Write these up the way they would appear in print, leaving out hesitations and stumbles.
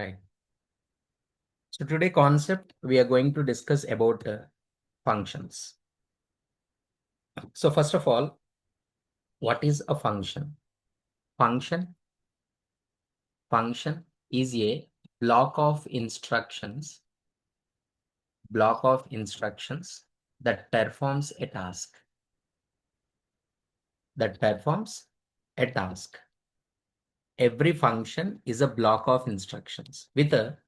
Right. So today concept we are going to discuss about functions. So first of all, what is a function? Function is a block of instructions that performs a task. Every function is a block of instructions with a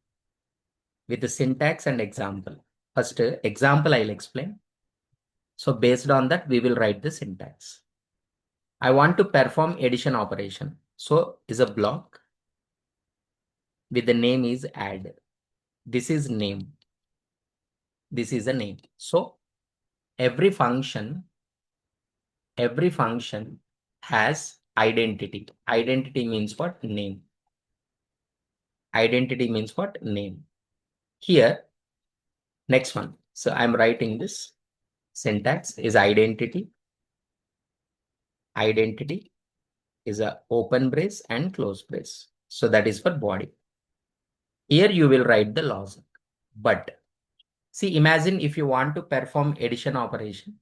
syntax and example. First example I'll explain. So based on that, we will write the syntax. I want to perform addition operation. So is a block with the name is add. This is name. This is a name. So every function has identity. Identity means what? Name. Identity means what? Name. Here, next one. So I'm writing this syntax is identity. Identity is a open brace and close brace. So that is for body. Here you will write the logic. But see, imagine if you want to perform addition operation.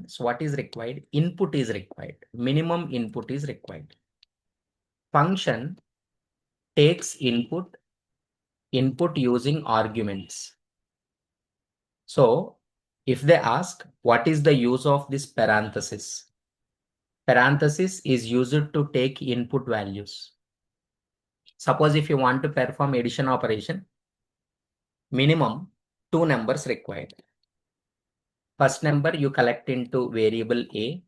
So what is required? Input is required. Minimum input is required. Function takes input using arguments. So if they ask, what is the use of this parenthesis? Parenthesis is used to take input values. Suppose if you want to perform addition operation, minimum 2 numbers required. First number you collect into variable A.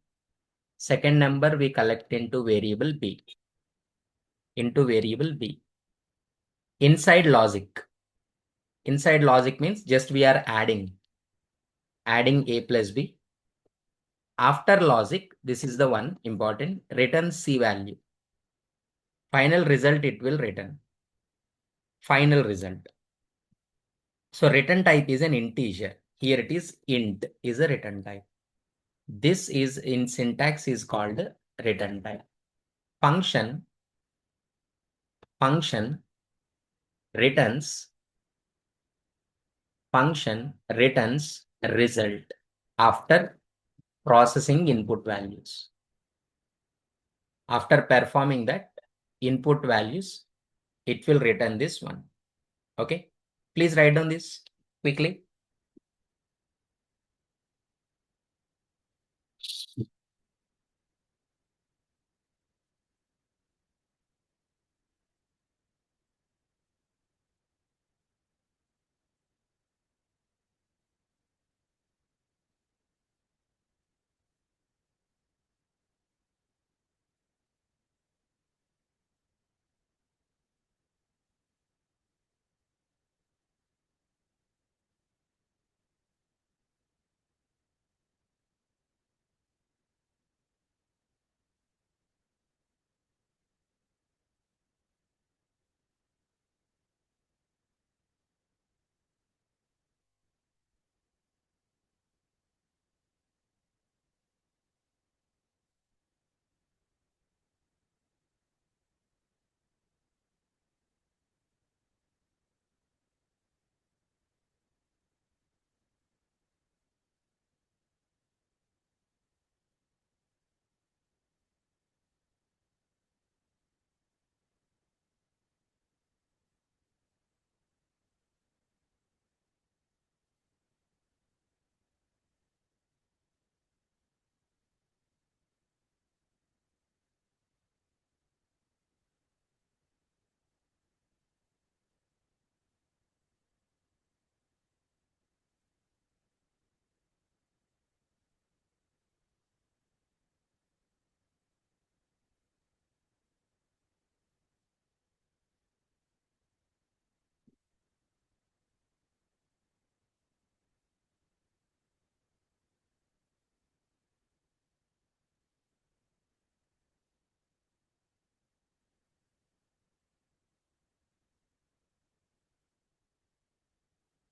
Second number we collect into variable B. Inside logic means just we are adding A plus B. After logic, this is the one important, return C value. Final result it will return. Final result. So return type is an integer. Here it is int is a return type. This is in syntax is called return type. Function returns result after processing input values. After performing that input values, it will return this one. Okay. Please write down this quickly.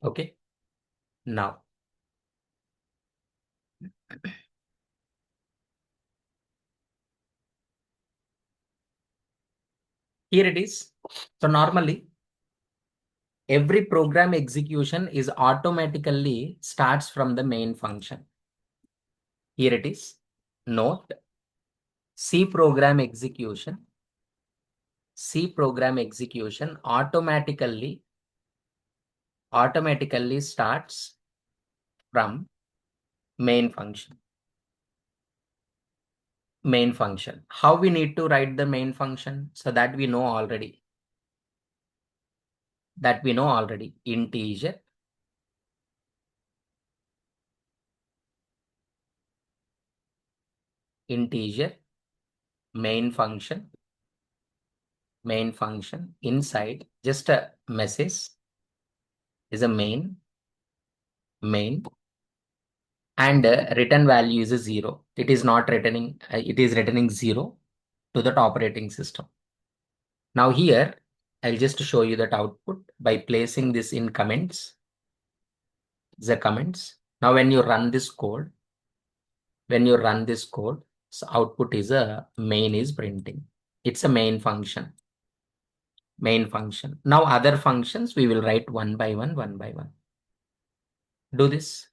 Okay. Now, Here it is. So normally, every program execution is automatically starts from the main function. Here it is. Note, C program execution automatically starts from main function. How we need to write the main function? So that we know already. Integer main function inside just a message is a main and return value is a 0. It is not returning, it is returning 0 to that operating system. Now here, I'll just show you that output by placing this in comments. Now when you run this code, so output is a main is printing. It's a main function. Now other functions we will write one by one. Do this.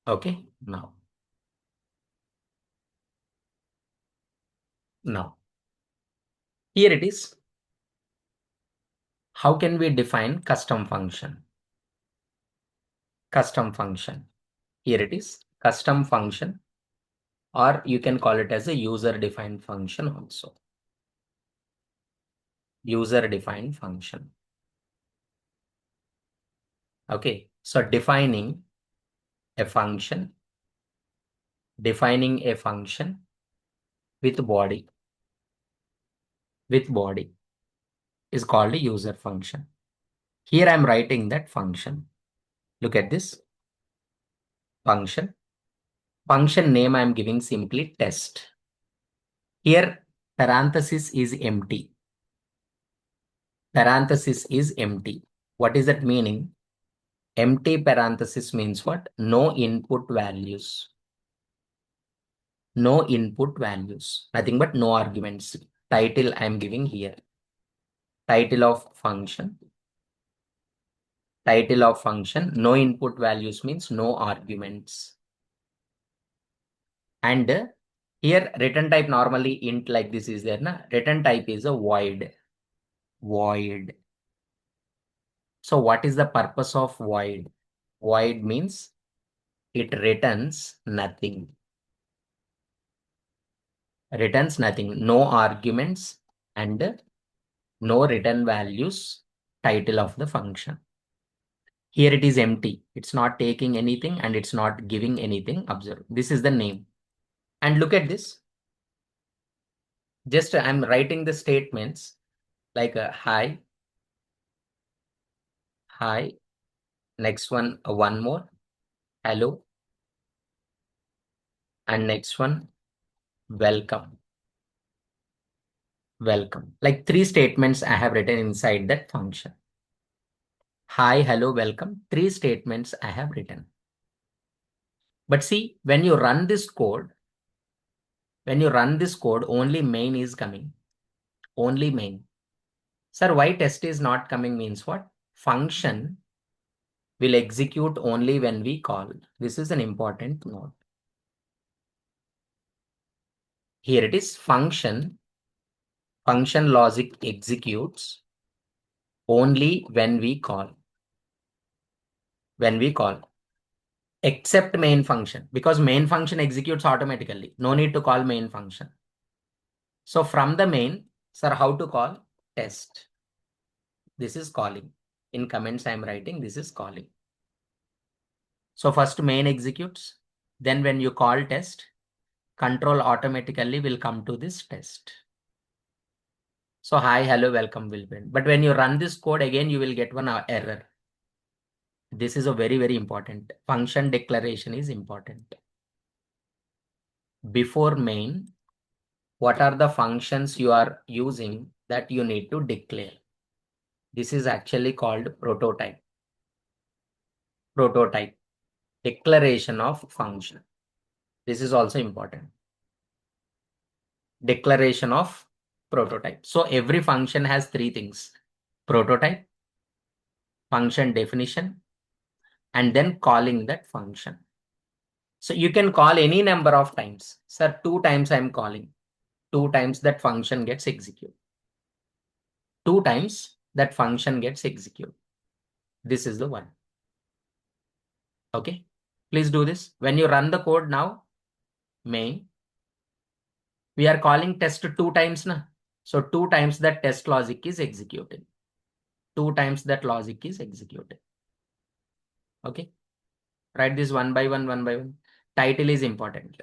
Okay, now here it is. How can we define custom function? Here it is, custom function, or you can call it as a user defined function also. User defined function. Okay, so defining a function with body is called a user function. Here I'm writing that function. Look at this function. Function name I'm giving simply test. Here parenthesis is empty. What is that meaning? Empty parenthesis means what? No input values. Nothing but no arguments. Title I'm giving here. Title of function. No input values means no arguments. And here return type normally int like this is there. Return type is a void. So what is the purpose of void? Void means it returns nothing. No arguments and no return values. Title of the function. Here it is empty. It's not taking anything and it's not giving anything. Observe. This is the name. And look at this. Just I'm writing the statements like a hi. Next one, one more. Hello. And next one, welcome. Like 3 statements I have written inside that function. Hi, hello, welcome. 3 statements I have written. But see, when you run this code, only main is coming. Only main. Sir, why test is not coming means what? Function will execute only when we call. This is an important note. Here it is, function logic executes only when we call. Except main function, because main function executes automatically. No need to call main function. So from the main, sir, how to call? Test. This is calling. In comments, I'm writing this is calling. So first main executes. Then when you call test, control automatically will come to this test. So hi, hello, welcome will print. But when you run this code again, you will get one error. This is a very, very important. Function declaration is important. Before main, what are the functions you are using that you need to declare? This is actually called prototype. Prototype. Declaration of function. This is also important. Declaration of prototype. So every function has three things: prototype, function definition, and then calling that function. So you can call any number of times. Sir, 2 times I'm calling. 2 times that function gets executed. 2 times that function gets executed. This is the one. Okay. Please do this. When you run the code now, main, we are calling test 2 times. Na? So 2 times that test logic is executed. 2 times that logic is executed. Okay. Write this one by one, one by one. Title is important.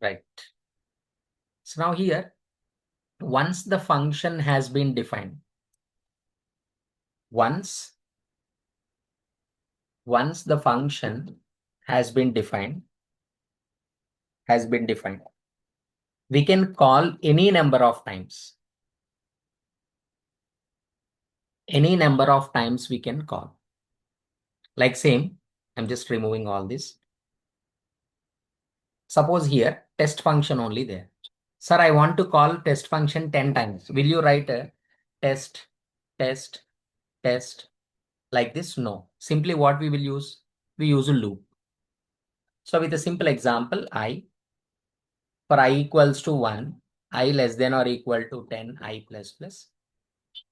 Right. So now here, once the function has been defined, once the function has been defined, we can call any number of times. Any number of times we can call. Like same, I'm just removing all this. Suppose here, test function only there. Sir, I want to call test function 10 times. Will you write a test, test, test like this? No. Simply what we will use? We use a loop. So with a simple example, for I equals to 1, I less than or equal to 10, I plus plus.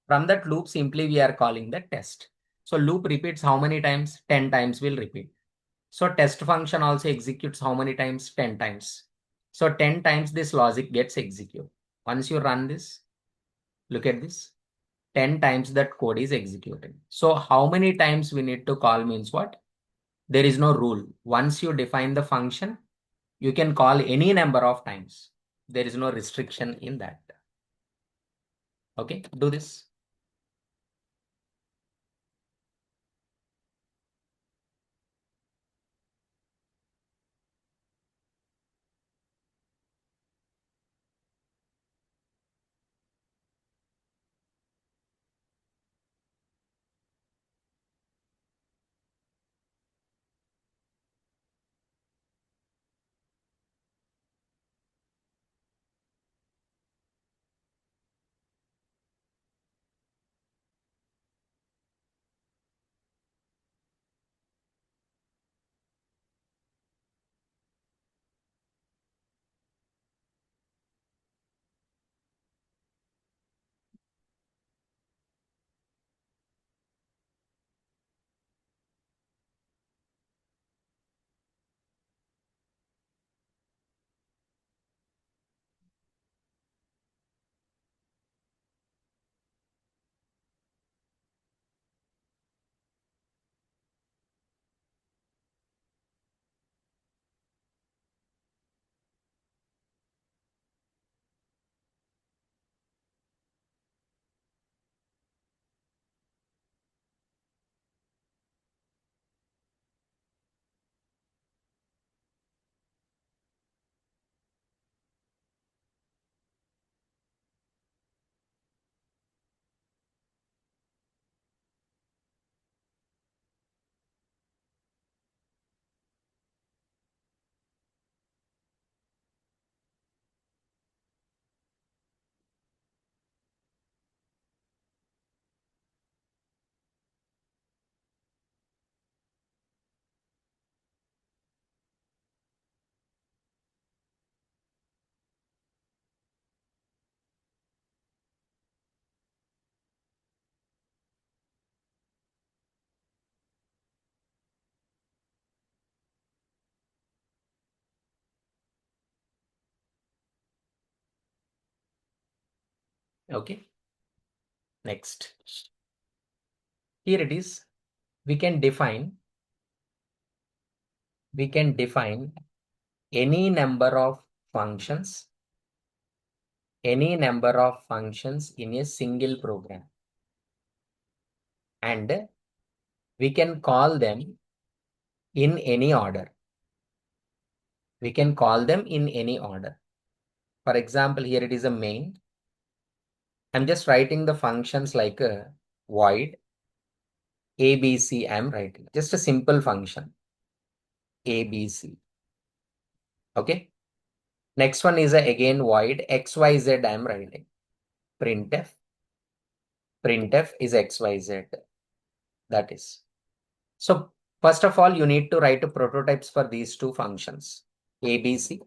From that loop, simply we are calling the test. So loop repeats how many times? 10 times will repeat. So test function also executes how many times? 10 times. So 10 times this logic gets executed. Once you run this, look at this. 10 times that code is executed. So how many times we need to call means what? There is no rule. Once you define the function, you can call any number of times. There is no restriction in that. Okay, do this. Okay, next. Here it is. We can define any number of functions, in a single program, and we can call them in any order. For example, here it is a main. I'm just writing the functions like a void ABC. I'm writing just a simple function ABC. Okay. Next one is again void XYZ. I'm writing printf. Printf is XYZ. That is. So first of all, you need to write a prototypes for these two functions ABC.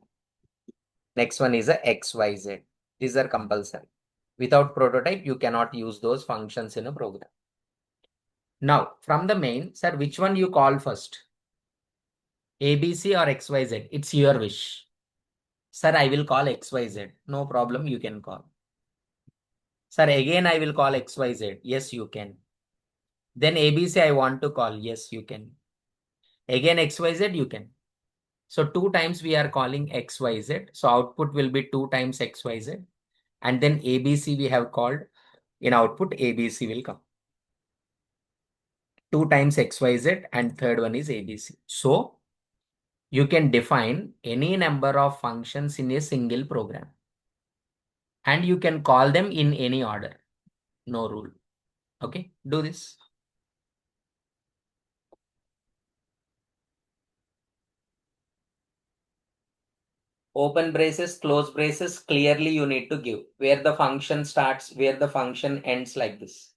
Next one is a XYZ. These are compulsory. Without prototype, you cannot use those functions in a program. Now, from the main, sir, which one you call first? ABC or XYZ? It's your wish. Sir, I will call XYZ. No problem, you can call. Sir, again I will call XYZ. Yes, you can. Then ABC I want to call. Yes, you can. Again XYZ, you can. So 2 times we are calling XYZ. So output will be 2 times XYZ. And then ABC we have called, in output ABC will come. 2 times XYZ and third one is ABC. So you can define any number of functions in a single program. And you can call them in any order. No rule. Okay, do this. Open braces, close braces, clearly you need to give where the function starts, where the function ends, like this.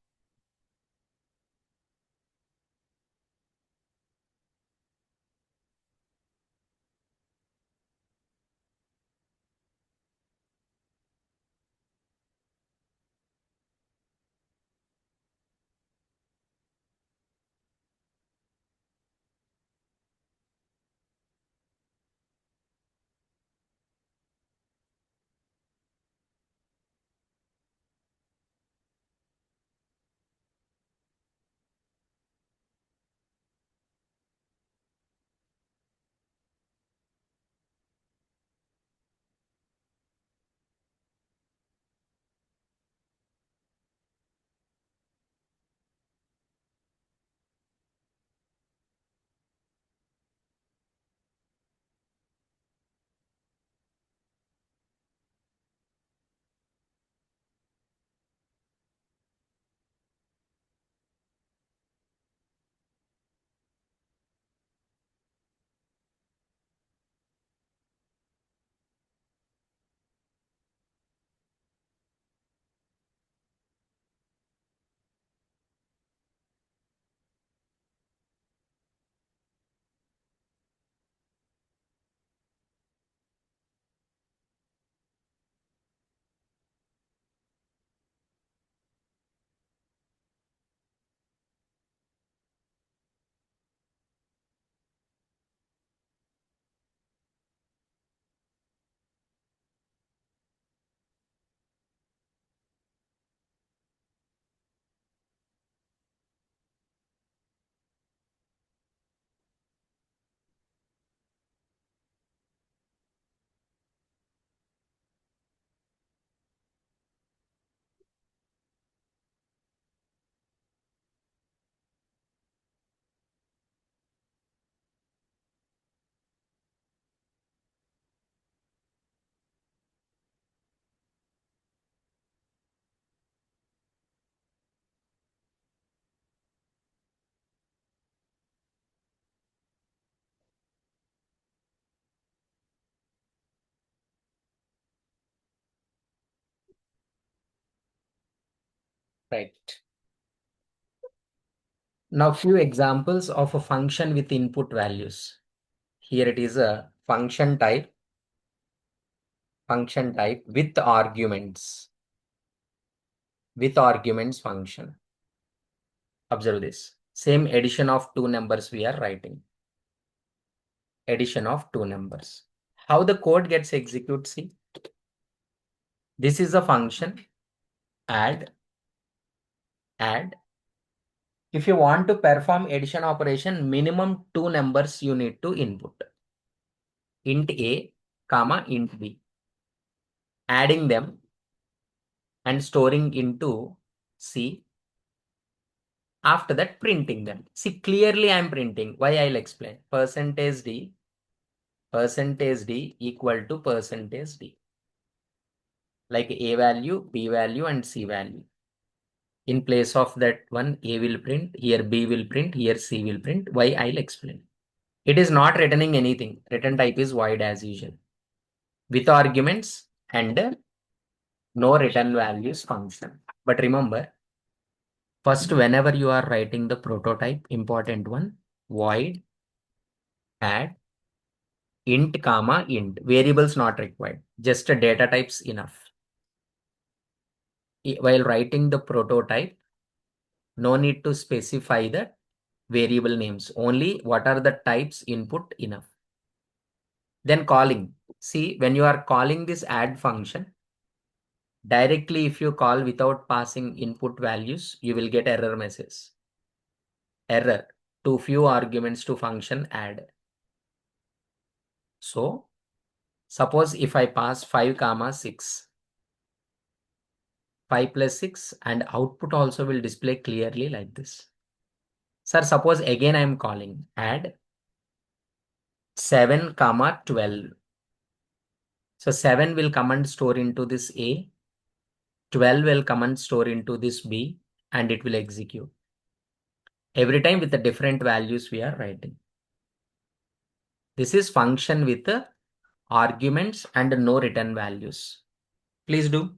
Right. Now few examples of a function with input values. Here it is a function type with arguments. With arguments function. Observe this. Same addition of two numbers we are writing. Addition of two numbers. How the code gets executed, see. This is a function add. If you want to perform addition operation, minimum two numbers you need to input. Int A, comma, int B. Adding them and storing into C. After that, printing them. See, clearly I'm printing. Why, I'll explain. Percentage D equal to percentage D. Like A value, B value, and C value. In place of that one, A will print, here B will print, here C will print. Why, I'll explain. It is not returning anything. Return type is void as usual. With arguments and no return values function. But remember, first, whenever you are writing the prototype, important one, void add int comma int. Variables not required. Just a data types enough. While writing the prototype, no need to specify the variable names. Only what are the types input enough. Then calling. See, when you are calling this add function, directly if you call without passing input values, you will get error message. Error. Too few arguments to function add. So suppose if I pass 5 comma 6, 5 plus 6, and output also will display clearly like this. Sir, suppose again I am calling add 7 comma 12. So 7 will come and store into this A, 12 will come and store into this B, and it will execute. Every time with the different values we are writing. This is function with the arguments and no return values. Please do.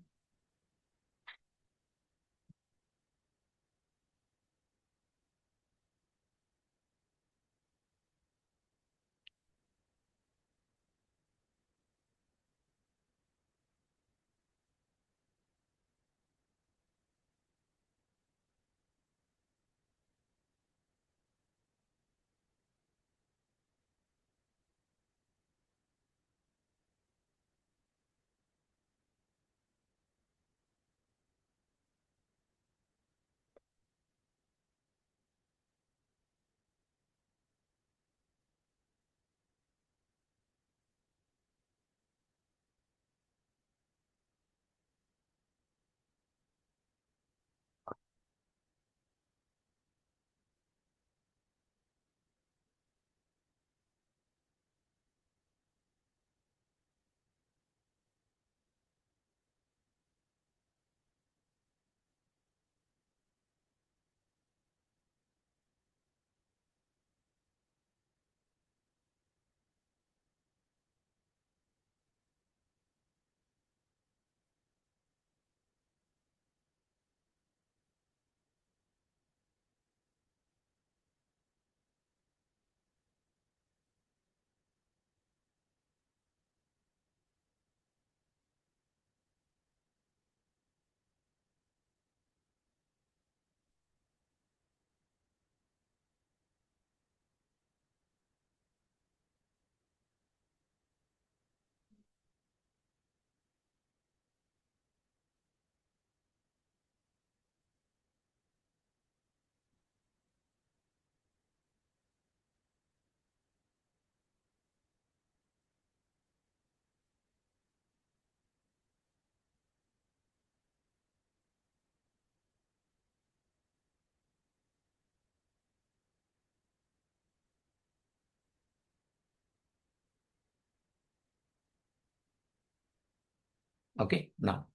Okay, now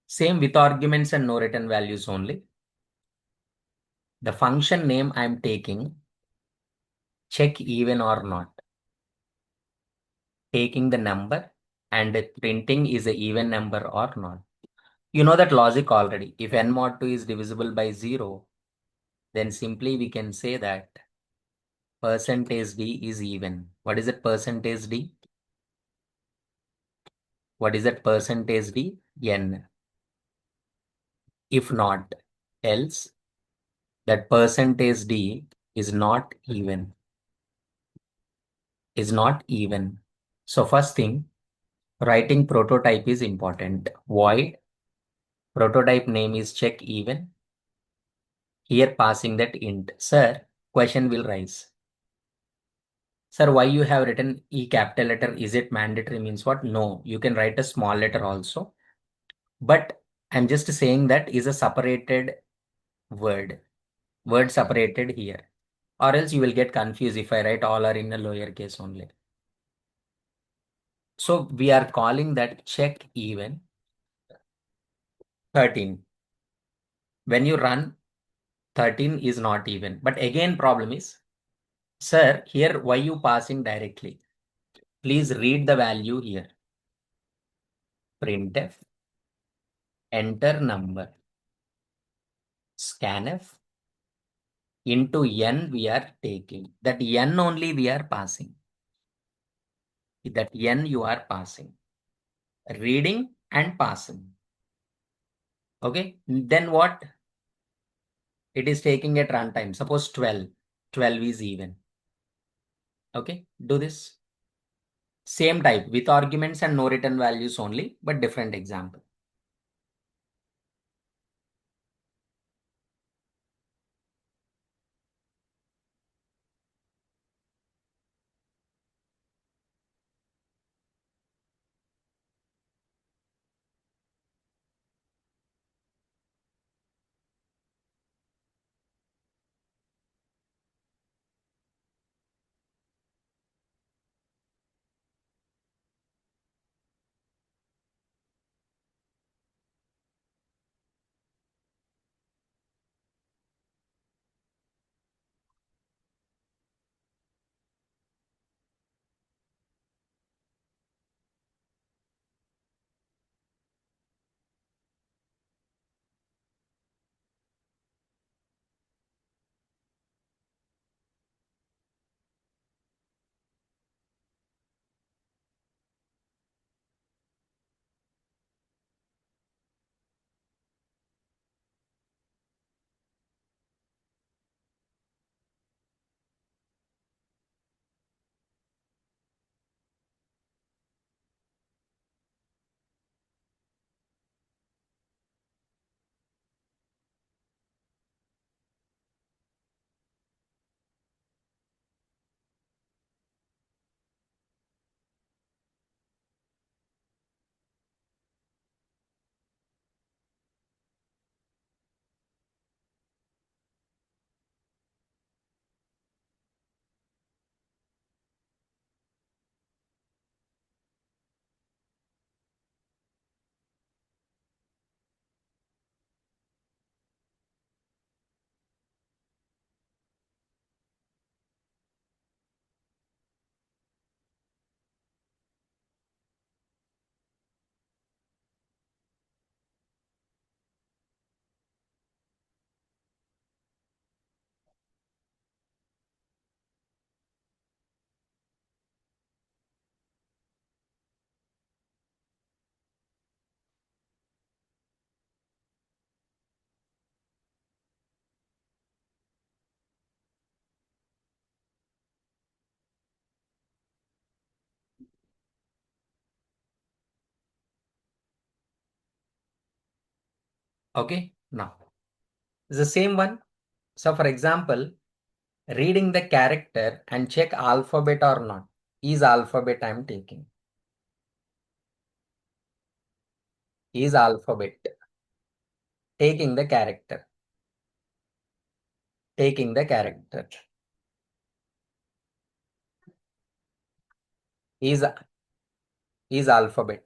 same with arguments and no return values only. The function name I am taking check even or not. Taking the number and printing is a even number or not. You know that logic already. If n mod 2 is divisible by 0, then simply we can say that percentage d is even. What is that percentage d? What is that percentage d? N. If not, else that percentage d is not even. Is not even. So first thing, writing prototype is important. Void prototype name is check even. Here passing that int. Sir, question will rise. Sir, why you have written E capital letter? Is it mandatory? Means what? No, you can write a small letter also. But I'm just saying that is a separated word. Word separated here. Or else you will get confused if I write all are in a lower case only. So we are calling that check even 13. When you run 13 is not even. But again problem is, sir, here why you passing directly? Please read the value here. Printf, enter number, scanf, into n we are taking. That n only we are passing. That n you are passing. Reading and passing. Okay. Then what? It is taking at runtime. Suppose 12. 12 is even. Okay. Do this. Same type with arguments and no return values only, but different example. Okay, now it's the same one. So for example, reading the character and check alphabet or not. Is alphabet I'm taking. Is alphabet. Taking the character. Taking the character. Is alphabet.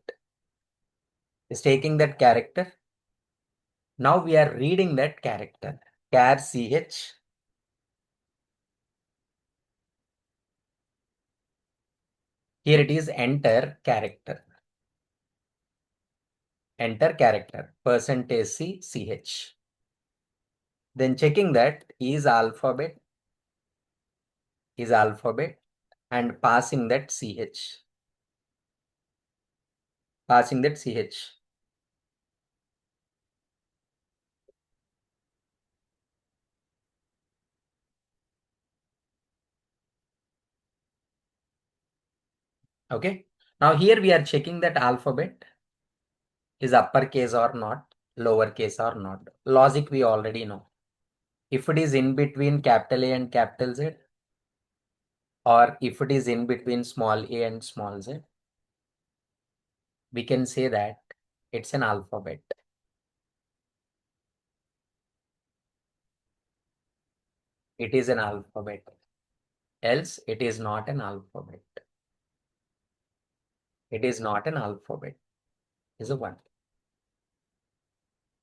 Is taking that character. Now we are reading that character. Char CH. Here it is enter character. Enter character. Percentage C CH. Then checking that is alphabet and passing that CH. Passing that CH. Okay. Now here we are checking that alphabet is uppercase or not, lowercase or not. Logic we already know. If it is in between capital A and capital Z, or if it is in between small a and small z, we can say that it's an alphabet. It is an alphabet. Else it is not an alphabet. It is not an alphabet. Is a one.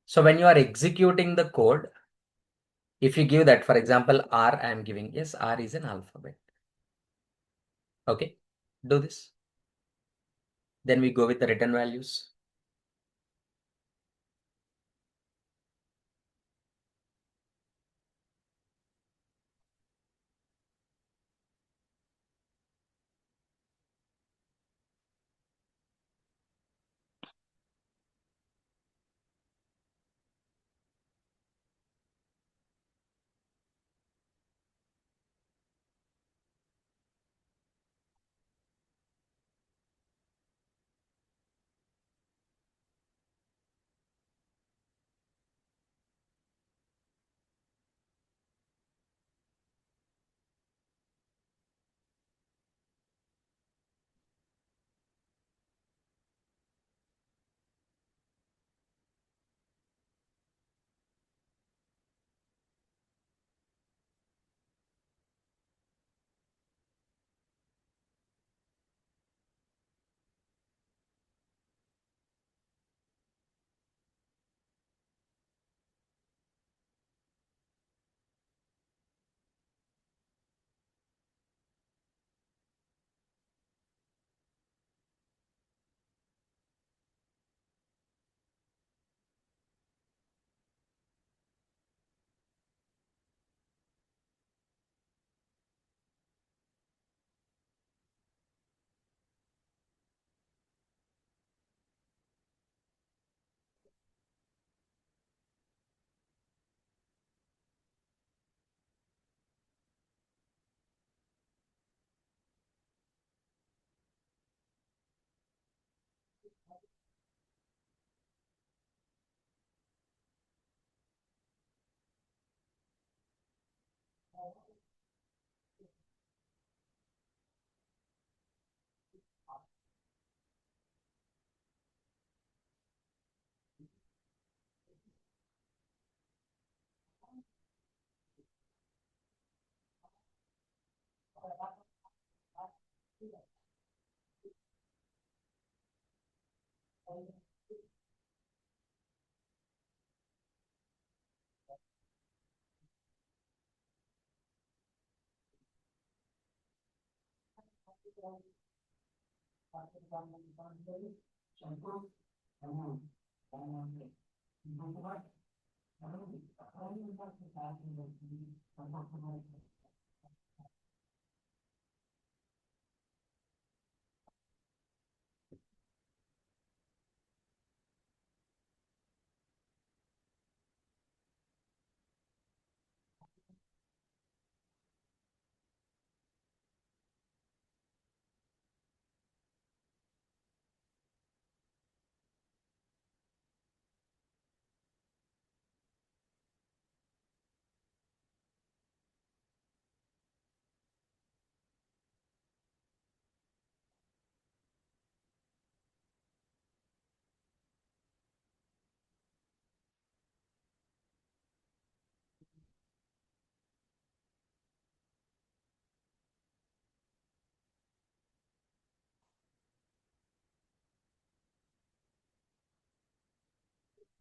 So when you are executing the code, if you give that, for example, R, I am giving, yes, R is an alphabet. Okay, do this. Then we go with the return values.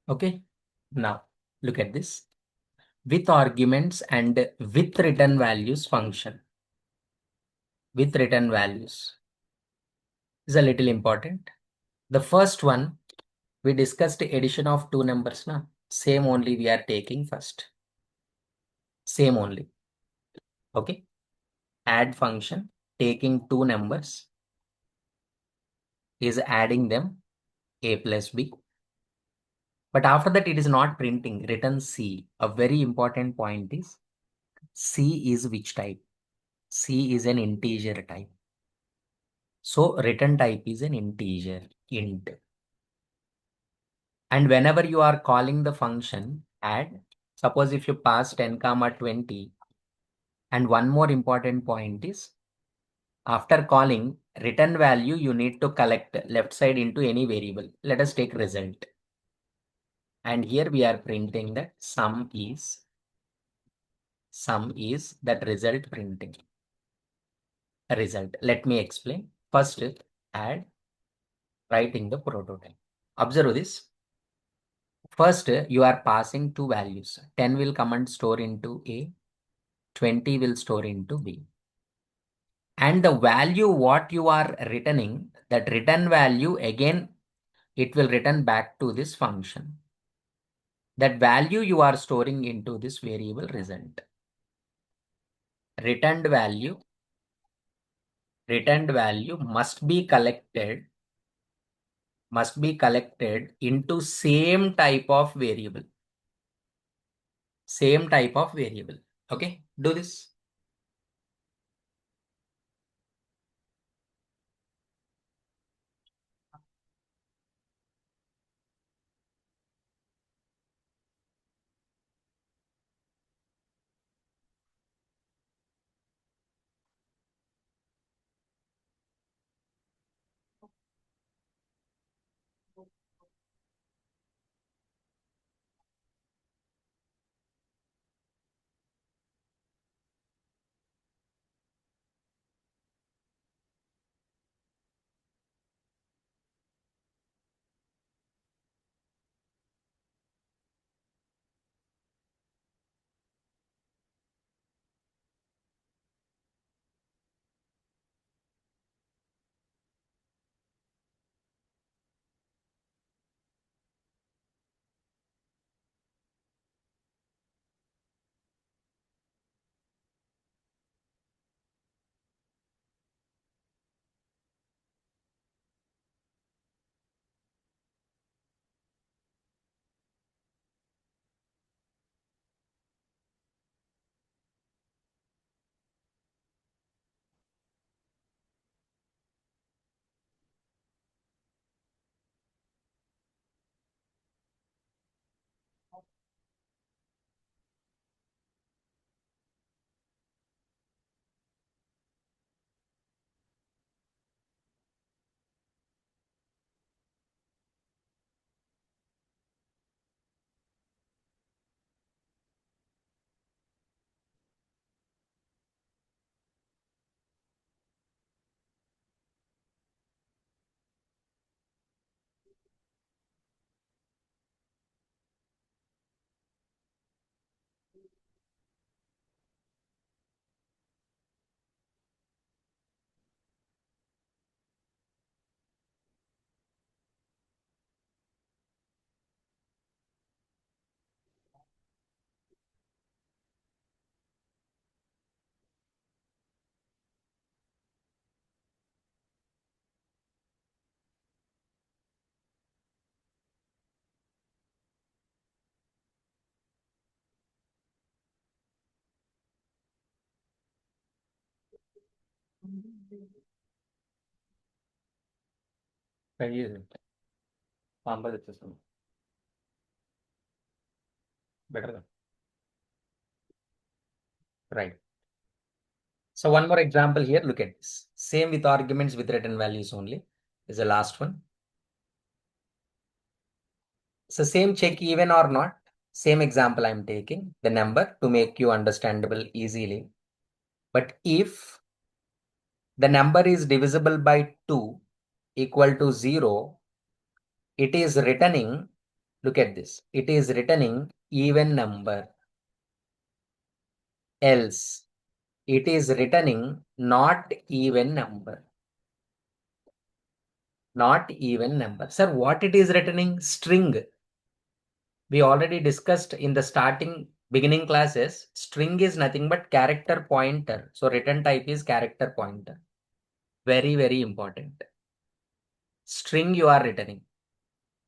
Okay. Now look at this. With arguments and with return values function. With return values is a little important. The first one, we discussed addition of two numbers. Na? Same only we are taking first. Same only. Okay. Add function taking two numbers is adding them a plus b. But after that, it is not printing. Return C. A very important point is C is which type? C is an integer type. So return type is an integer, int. And whenever you are calling the function add, suppose if you pass 10 comma 20, and one more important point is after calling return value, you need to collect left side into any variable. Let us take result. And here we are printing that sum is that result printing. Result. Let me explain. First, add, write in the prototype. Observe this. First, you are passing two values. 10 will come and store into A, 20 will store into B. And the value what you are returning, that return value again, it will return back to this function. That value you are storing into this variable result. Returned value must be collected into same type of variable. Same type of variable. Okay, do this. Better. Right. So one more example here. Look at this. Same with arguments with return values only is the last one. So same check even or not. Same example I'm taking the number to make you understandable easily. But if the number is divisible by 2 equal to 0, it is returning Look at this. It is returning even number. Else, it is returning not even number. Not even number. Sir, what it is returning? String. We already discussed in the beginning classes, string is nothing but character pointer. So return type is character pointer. Very, very important. String you are returning.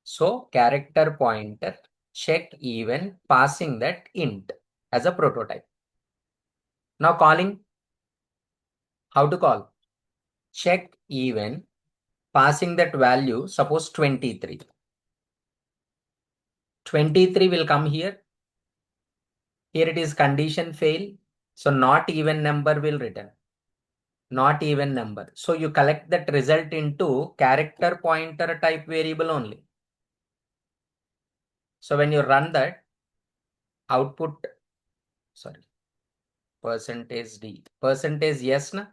So character pointer, check even, passing that int as a prototype. Now calling, how to call? Check even, passing that value, suppose 23. 23 will come here. Here it is condition fail. So not even number will return. Not even number. So you collect that result into character pointer type variable only. So when you run that, output, sorry, percentage D, percentage yes, na?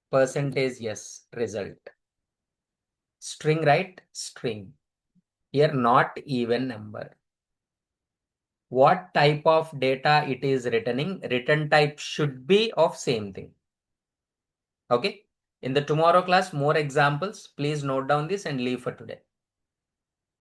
Percentage yes, result. String, right? String. Here not even number. What type of data it is returning? Return type should be of same thing. Okay. In the tomorrow class, more examples. Please note down this and leave for today.